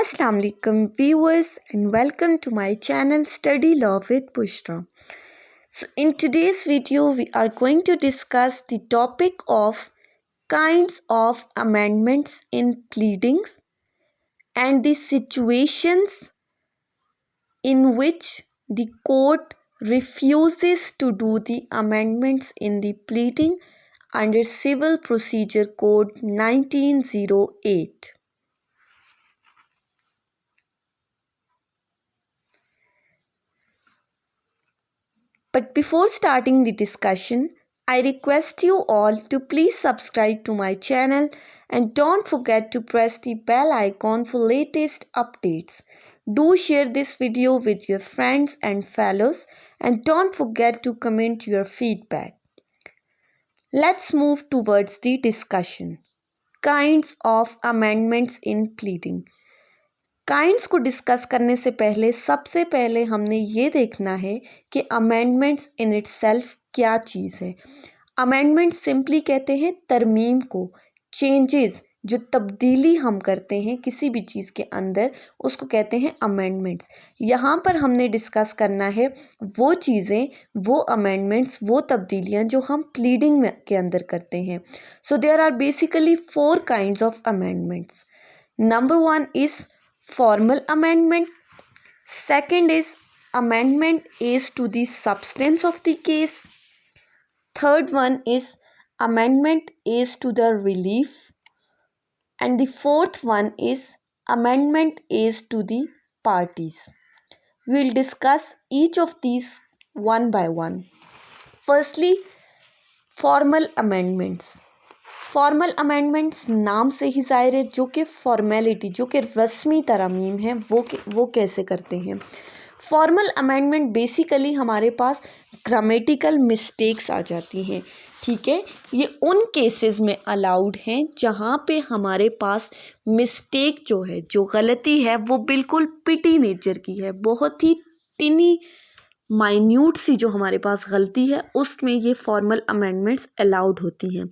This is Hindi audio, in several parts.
Assalamu alaikum viewers and welcome to my channel Study Law with Bushra. So in today's video we are going to discuss the topic of kinds of amendments in pleadings and the situations in which the court refuses to do the amendments in the pleading under Civil Procedure Code 1908. But before starting the discussion, I request you all to please subscribe to my channel and don't forget to press the bell icon for latest updates. Do share this video with your friends and fellows and don't forget to comment your feedback. Let's move towards the discussion. Kinds of amendments in pleading. Kinds को डिस्कस करने से पहले सबसे पहले हमने ये देखना है कि अमेंडमेंट्स इन इटसेल्फ क्या चीज़ है। अमेंडमेंट सिंपली कहते हैं तरमीम को, चेंजेस जो तब्दीली हम करते हैं किसी भी चीज़ के अंदर उसको कहते हैं अमेंडमेंट्स। यहाँ पर हमने डिस्कस करना है वो चीज़ें, वो अमेंडमेंट्स, वो तब्दीलियाँ जो हम प्लीडिंग में के अंदर करते हैं। So there are basically 4 kinds of amendments. Number 1 is formal amendment. Second is amendment as to the substance of the case. Third one is amendment as to the relief. And the fourth one is amendment as to the parties. We will discuss each of these one by one. Firstly, formal amendments. Formal amendments नाम से ही ज़ाहिर है जो कि फॉर्मेलिटी, जो कि रस्मी तरमीम है, वो कैसे करते हैं। फॉर्मल अमेंडमेंट बेसिकली हमारे पास ग्रामेटिकल मिस्टेक्स आ जाती हैं, ठीक है। ये उन केसेस में अलाउड हैं जहाँ पे हमारे पास मिस्टेक जो है, जो गलती है वो बिल्कुल पिटी नेचर की है, बहुत ही टिनी माइन्यूट सी जो हमारे पास गलती है उसमें ये फॉर्मल अमेंडमेंट्स अलाउड होती हैं।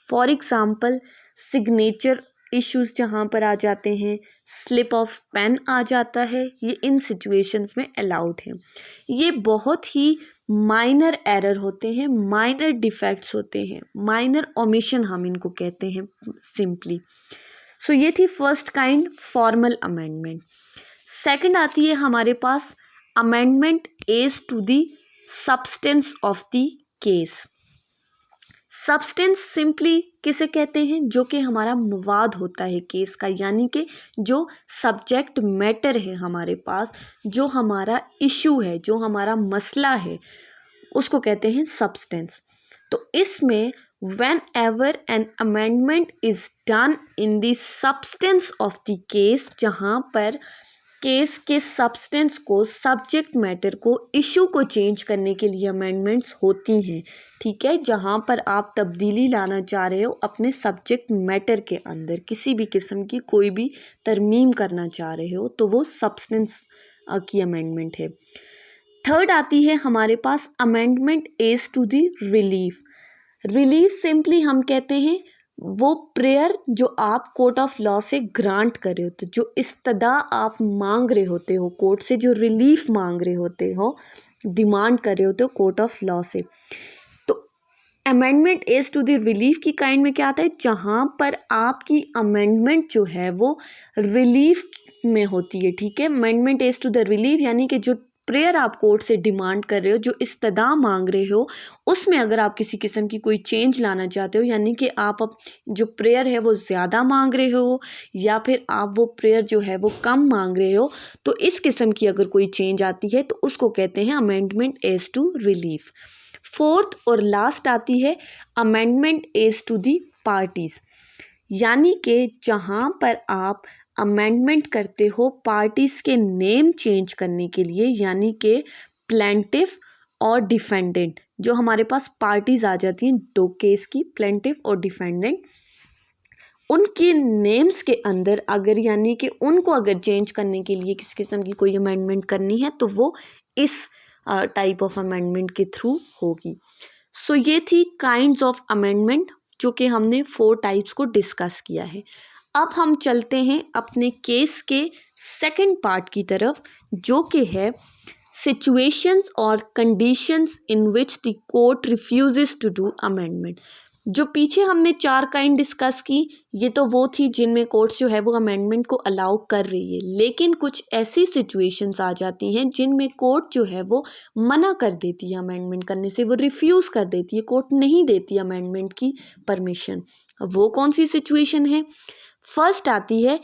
फॉर एग्ज़ाम्पल सिग्नेचर इश्यूज़ जहाँ पर आ जाते हैं, स्लिप ऑफ पेन आ जाता है, ये इन सिचुएशंस में अलाउड है। ये बहुत ही माइनर एरर होते हैं, माइनर डिफेक्ट्स होते हैं, माइनर ओमिशन हम इनको कहते हैं सिंपली। सो ये थी first kind, formal amendment. Second आती है हमारे पास amendment as to the substance of the case. Substance simply किसे कहते हैं, जो कि हमारा मवाद होता है केस का, यानी कि जो सब्जेक्ट मैटर है हमारे पास, जो हमारा इशू है, जो हमारा मसला है, उसको कहते हैं सब्सटेंस। तो इसमें whenever an amendment is done in the substance of the case, जहाँ पर केस के सब्सटेंस को, सब्जेक्ट मैटर को, इशू को चेंज करने के लिए अमेंडमेंट्स होती हैं, ठीक है। जहाँ पर आप तब्दीली लाना चाह रहे हो अपने सब्जेक्ट मैटर के अंदर, किसी भी किस्म की कोई भी तरमीम करना चाह रहे हो, तो वो सब्सटेंस की अमेंडमेंट है। थर्ड आती है हमारे पास amendment as to the relief. Relief simply हम कहते हैं वो प्रेयर जो आप कोर्ट ऑफ लॉ से ग्रांट कर रहे होते हो, जो इस्तदा आप मांग रहे होते हो कोर्ट से, जो रिलीफ मांग रहे होते हो, डिमांड कर रहे होते हो कोर्ट ऑफ लॉ से। तो amendment as to the relief की काइंड में क्या आता है, जहाँ पर आपकी अमेंडमेंट जो है वो रिलीफ में होती है, ठीक है। Amendment as to the relief यानी कि जो प्रेयर आप कोर्ट से डिमांड कर रहे हो, जो इस्तदा मांग रहे हो, उसमें अगर आप किसी किस्म की कोई चेंज लाना चाहते हो, यानी कि आप जो प्रेयर है वो ज़्यादा मांग रहे हो या फिर आप वो प्रेयर जो है वो कम मांग रहे हो, तो इस किस्म की अगर कोई चेंज आती है तो उसको कहते हैं amendment as to relief. Fourth और लास्ट आती है amendment as to the parties, यानी कि जहाँ पर आप अमेंडमेंट करते हो पार्टीज़ के नेम चेंज करने के लिए, यानी कि प्लेंटिफ और डिफेंडेंट, जो हमारे पास पार्टीज़ आ जाती हैं दो केस की, प्लेंटिफ और डिफेंडेंट, उनके नेम्स के अंदर अगर, यानी कि उनको अगर चेंज करने के लिए किस किस्म की कोई अमेंडमेंट करनी है तो वो इस टाइप ऑफ अमेंडमेंट के थ्रू होगी। सो ये थी काइंड्स ऑफ अमेंडमेंट जो कि हमने 4 टाइप्स को डिस्कस किया है। अब हम चलते हैं अपने केस के सेकंड पार्ट की तरफ, जो कि है सिचुएशंस और conditions in which the court refuses to do amendment. जो पीछे हमने 4 काइंड डिस्कस की, ये तो वो थी जिनमें कोर्ट जो है वो अमेंडमेंट को अलाउ कर रही है, लेकिन कुछ ऐसी सिचुएशंस आ जाती हैं जिनमें कोर्ट जो है वो मना कर देती है अमेंडमेंट करने से, वो रिफ्यूज़ कर देती है, कोर्ट नहीं देती अमेंडमेंट की परमिशन। वो कौन सी सिचुएशन है? फर्स्ट आती है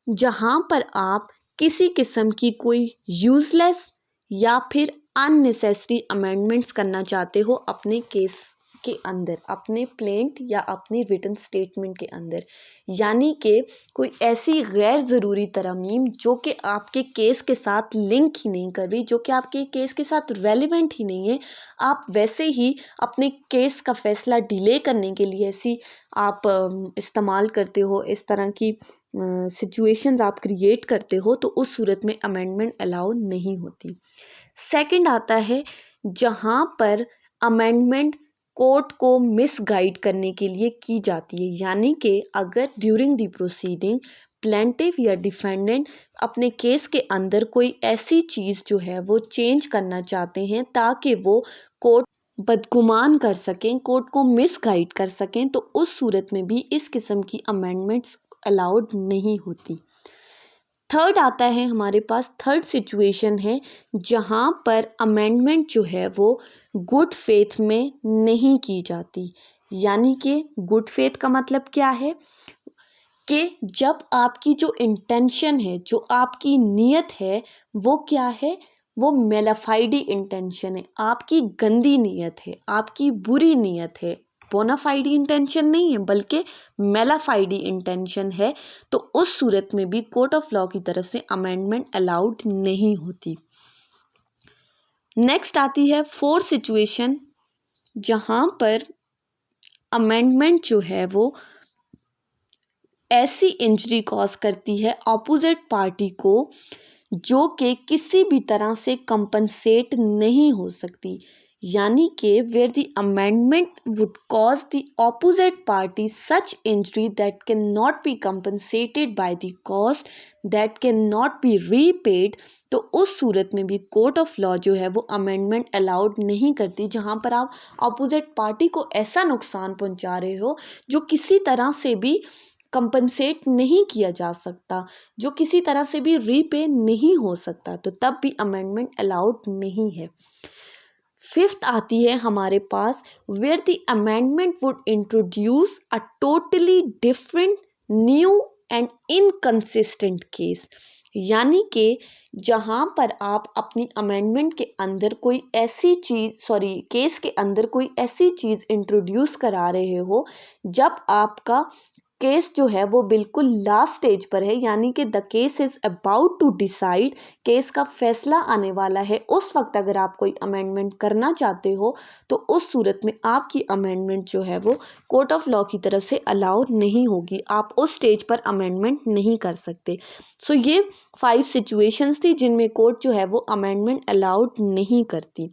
जहाँ पर आप किसी किस्म की कोई यूज़लेस या फिर अननेसेसरी अमेंडमेंट्स करना चाहते हो अपने केस के अंदर, अपने प्लेंट या अपनी रिटन स्टेटमेंट के अंदर, यानी कि कोई ऐसी गैर ज़रूरी तरमीम जो कि आपके केस के साथ लिंक ही नहीं कर रही, जो कि आपके केस के साथ रेलिवेंट ही नहीं है, आप वैसे ही अपने केस का फ़ैसला डिले करने के लिए ऐसी आप इस्तेमाल करते हो, इस तरह की सिचुएशंस आप क्रिएट करते हो, तो उस सूरत में अमेंडमेंट अलाउ नहीं होती। सेकंड आता है जहाँ पर अमेंडमेंट कोर्ट को मिसगाइड करने के लिए की जाती है, यानी कि अगर ड्यूरिंग द प्रोसीडिंग प्लेंटिफ या डिफेंडेंट अपने केस के अंदर कोई ऐसी चीज़ जो है वो चेंज करना चाहते हैं ताकि वो कोर्ट बदगुमान कर सकें, कोर्ट को मिसगाइड कर सकें, तो उस सूरत में भी इस किस्म की अमेंडमेंट्स अलाउड नहीं होती। थर्ड आता है हमारे पास, थर्ड सिचुएशन है जहाँ पर अमेंडमेंट जो है वो गुड फेथ में नहीं की जाती। यानी कि गुड फेथ का मतलब क्या है कि जब आपकी जो इंटेंशन है, जो आपकी नीयत है, वो क्या है, वो मेलाफाइडी इंटेंशन है, आपकी गंदी नीयत है, आपकी बुरी नीयत है, बोनाफाइडी इंटेंशन नहीं है बल्कि मेलाफाइडी इंटेंशन है, तो उस सूरत में भी कोर्ट ऑफ लॉ की तरफ से अमेंडमेंट अलाउड नहीं होती। नेक्स्ट आती है फोर्थ सिचुएशन जहाँ पर अमेंडमेंट जो है वो ऐसी इंजरी कॉज करती है ऑपोजिट पार्टी को जो कि किसी भी तरह से कंपनसेट नहीं हो सकती, यानी कि where the amendment would cause the opposite party such injury that can not be compensated by the cost that can not be repaid, तो उस सूरत में भी कोर्ट ऑफ लॉ जो है वो अमेंडमेंट अलाउड नहीं करती, जहाँ पर आप ऑपोजिट पार्टी को ऐसा नुकसान पहुँचा रहे हो जो किसी तरह से भी कंपनसेट नहीं किया जा सकता, जो किसी तरह से भी रीपे नहीं हो सकता, तो तब भी अमेंडमेंट अलाउड नहीं है। फिफ्थ आती है हमारे पास where the amendment would introduce a totally different new and inconsistent case, यानी कि जहाँ पर आप अपनी अमेंडमेंट के अंदर कोई ऐसी चीज़ केस के अंदर कोई ऐसी चीज़ इंट्रोड्यूस करा रहे हो जब आपका केस जो है वो बिल्कुल लास्ट स्टेज पर है, यानी कि the case is about to decide, case का फैसला आने वाला है, उस वक्त अगर आप कोई अमेंडमेंट करना चाहते हो तो उस सूरत में आपकी अमेंडमेंट जो है वो कोर्ट ऑफ लॉ की तरफ से अलाउड नहीं होगी, आप उस स्टेज पर अमेंडमेंट नहीं कर सकते। सो ये 5 सिचुएशंस थी जिनमें कोर्ट जो है वो अमेंडमेंट अलाउड नहीं करती।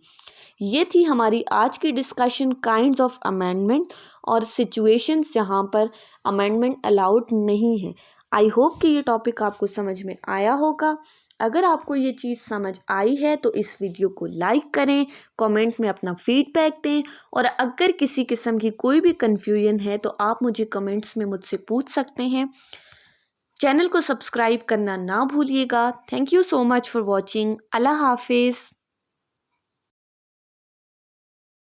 ये थी हमारी आज की डिस्कशन काइंड्स ऑफ अमेंडमेंट और सिचुएशंस जहाँ पर अमेंडमेंट अलाउड नहीं है। आई होप कि ये टॉपिक आपको समझ में आया होगा। अगर आपको ये चीज़ समझ आई है तो इस वीडियो को लाइक करें, कमेंट में अपना फीडबैक दें, और अगर किसी किस्म की कोई भी कन्फ्यूजन है तो आप मुझे कमेंट्स में मुझसे पूछ सकते हैं। चैनल को सब्सक्राइब करना ना भूलिएगा। Thank you so much for watching. अल्लाह हाफिज़।